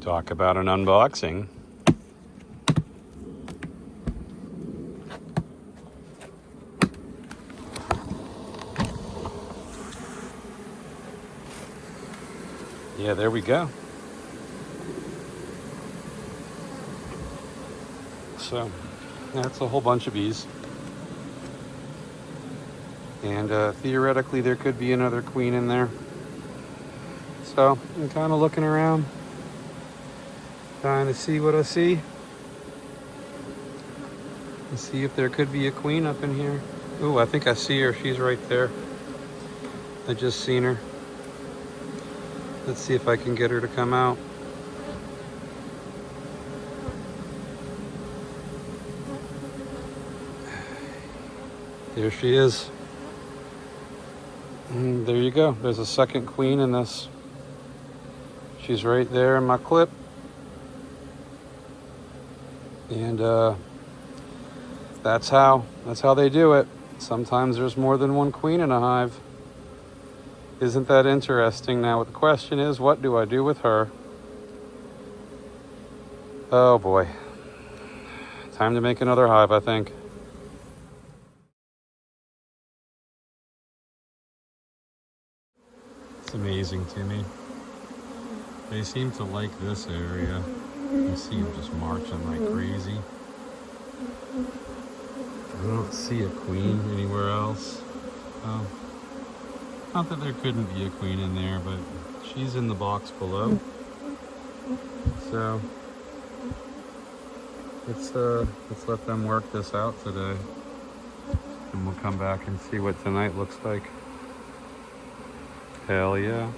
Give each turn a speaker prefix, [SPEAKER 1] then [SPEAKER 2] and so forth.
[SPEAKER 1] Talk about an unboxing. Yeah, there we go. So that's a whole bunch of bees. And theoretically there could be another queen in there. So I'm kind of looking around, trying to see what I see. And see if there could be a queen up in here. Ooh, I think I see her. She's right there. I just seen her. Let's see if I can get her to come out. There she is. And there you go. There's a second queen in this. She's right there in my clip. And that's how they do it. Sometimes there's more than one queen in a hive. Isn't that interesting? Now the question is, what do I do with her? Oh boy. Time to make another hive, I think. It's amazing to me. They seem to like this area. You see them just marching like crazy. I don't see a queen anywhere else. Not that there couldn't be a queen in there, but she's in the box below. So let's let them work this out today, and we'll come back and see what tonight looks like. Hell yeah.